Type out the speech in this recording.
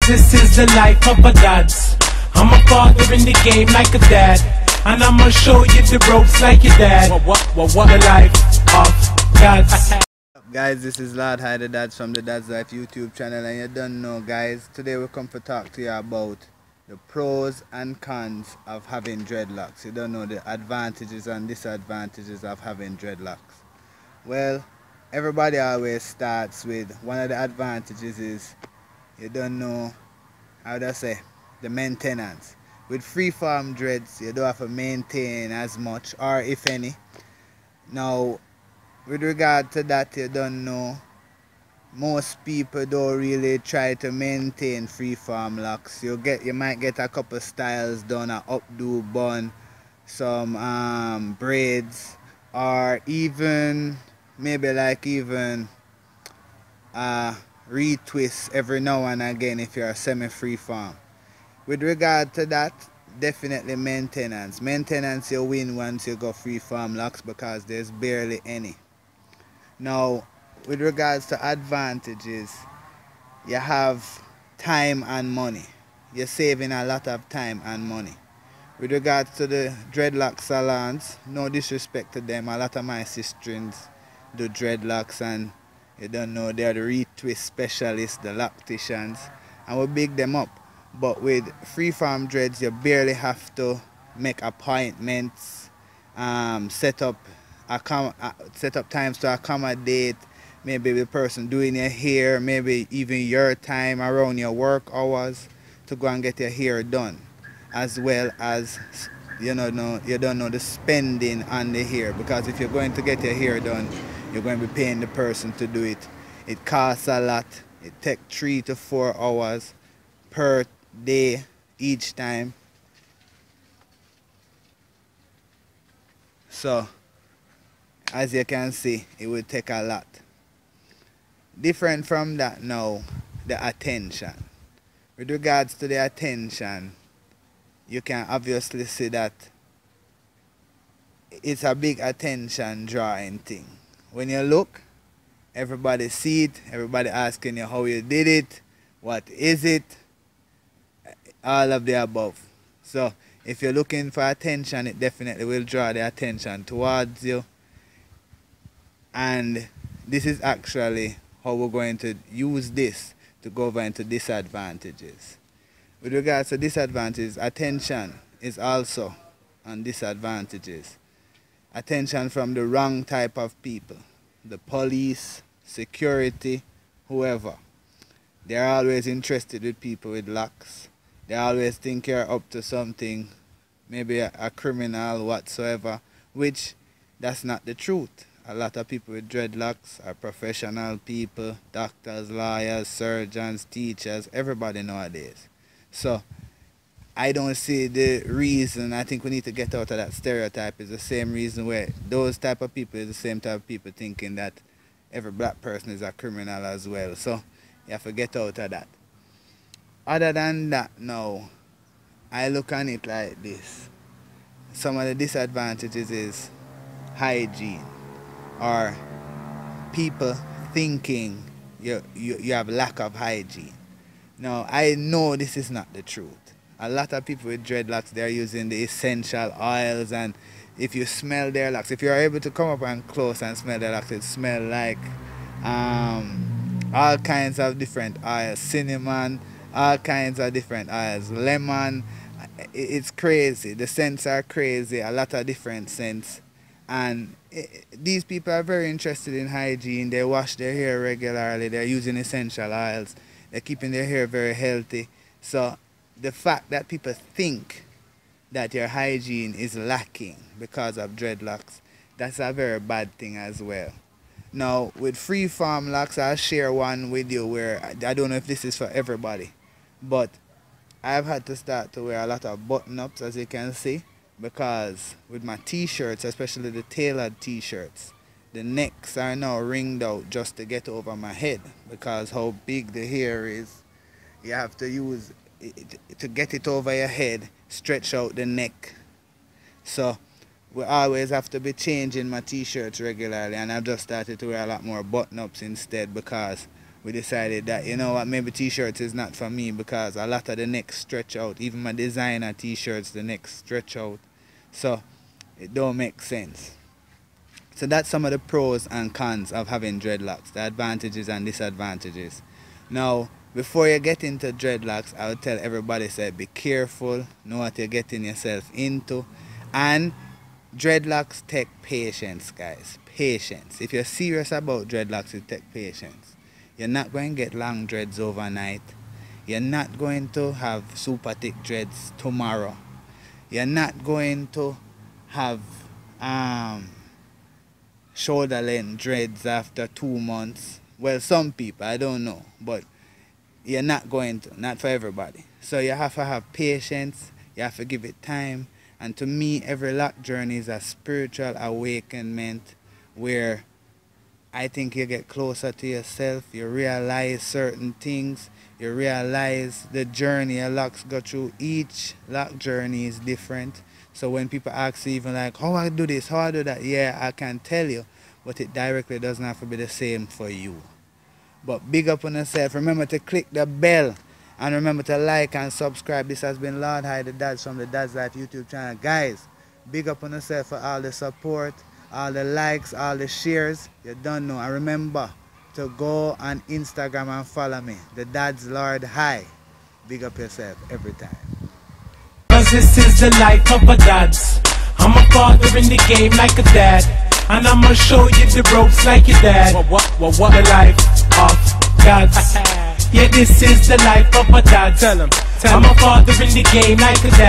This is the life of a dance. I'm a father in the game like a dad, and I'ma show you the ropes like your dad. The life of dads. Guys, this is Lord High the Dads from the Dads Life YouTube channel, and you don't know, guys, today we come to talk to you about the pros and cons of having dreadlocks. You don't know the advantages and disadvantages of having dreadlocks. Well, everybody always starts with one of the advantages is you don't know, how do I say, the maintenance. With freeform dreads, you don't have to maintain as much, or if any. Now, with regard to that, you don't know, most people don't really try to maintain freeform locks. You might get a couple styles done, a updo bun, some braids, or even maybe like even retwist every now and again if you're semi-freeform. With regard to that, definitely maintenance. Maintenance you win once you go freeform locks because there's barely any. Now, with regards to advantages, you have time and money. You're saving a lot of time and money. With regards to the dreadlock salons, no disrespect to them, a lot of my sisters do dreadlocks and you don't know, they're the retwist specialists, the locticians, and we big them up. But with freeform dreads, you barely have to make appointments, set up times to accommodate maybe the person doing your hair, maybe even your time around your work hours to go and get your hair done, as well as you don't know the spending on the hair, because if you're going to get your hair done, you're going to be paying the person to do it. It costs a lot. It takes 3 to 4 hours per day each time. So as you can see, it will take a lot. Different from that now, the attention. With regards to the attention, you can obviously see that it's a big attention drawing thing. When you look, everybody see it, everybody asking you how you did it, what is it, all of the above. So if you're looking for attention, it definitely will draw the attention towards you. And this is actually how we're going to use this to go over into disadvantages. With regards to disadvantages, attention is also on disadvantages. Attention from the wrong type of people, the police, security, whoever. They're always interested with people with locks. They always think you're up to something, maybe a criminal whatsoever, which that's not the truth. A lot of people with dreadlocks are professional people, doctors, lawyers, surgeons, teachers, everybody nowadays. So I don't see the reason. I think we need to get out of that stereotype. It's the same reason where those type of people is the same type of people thinking that every black person is a criminal as well. So you have to get out of that. Other than that, now, I look on it like this. Some of the disadvantages is hygiene, or people thinking you have lack of hygiene. Now, I know this is not the truth. A lot of people with dreadlocks, they're using the essential oils, and if you smell their locks, if you're able to come up and close and smell their locks, it smell like all kinds of different oils, cinnamon, all kinds of different oils, lemon. It's crazy. The scents are crazy, a lot of different scents. And these people are very interested in hygiene. They wash their hair regularly. They're using essential oils. They're keeping their hair very healthy. So the fact that people think that your hygiene is lacking because of dreadlocks, that's a very bad thing as well. Now, with freeform locks, I'll share one with you where I don't know if this is for everybody, but I've had to start to wear a lot of button-ups, as you can see, because with my t-shirts, especially the tailored t-shirts, the necks are now ringed out just to get over my head, because how big the hair is. You have to use it to get it over your head, stretch out the neck. So we always have to be changing my t-shirts regularly, and I've just started to wear a lot more button-ups instead, because we decided that, you know what, maybe t-shirts is not for me, because a lot of the necks stretch out. Even my designer t-shirts, the necks stretch out. So it don't make sense. So that's some of the pros and cons of having dreadlocks, the advantages and disadvantages. Now, before you get into dreadlocks, I would tell everybody, say, be careful, know what you're getting yourself into. And dreadlocks take patience, guys. Patience. If you're serious about dreadlocks, it takes patience. You're not going to get long dreads overnight. You're not going to have super thick dreads tomorrow. You're not going to have shoulder length dreads after 2 months. Well, some people, I don't know, but you're not going to, not for everybody. So you have to have patience, you have to give it time. And to me, every lock journey is a spiritual awakenment where I think you get closer to yourself, you realize certain things, you realize the journey your locks go through. Each lock journey is different. So when people ask you even like, how I do this, how I do that, yeah, I can tell you, but it directly doesn't have to be the same for you. But big up on yourself. Remember to click the bell. And remember to like and subscribe. This has been Lord High the Dads from the Dads Life YouTube channel. Guys, big up on yourself for all the support, all the likes, all the shares. You don't know. And remember to go on Instagram and follow me. The Dads Lord High. Big up yourself every time. Cause this is the life of a dads. I'm a father in the game like a dad. And I'ma show you the ropes like your dad. What the life of dads. Yeah, this is the life of a dad. I'm a father in the game like a dad.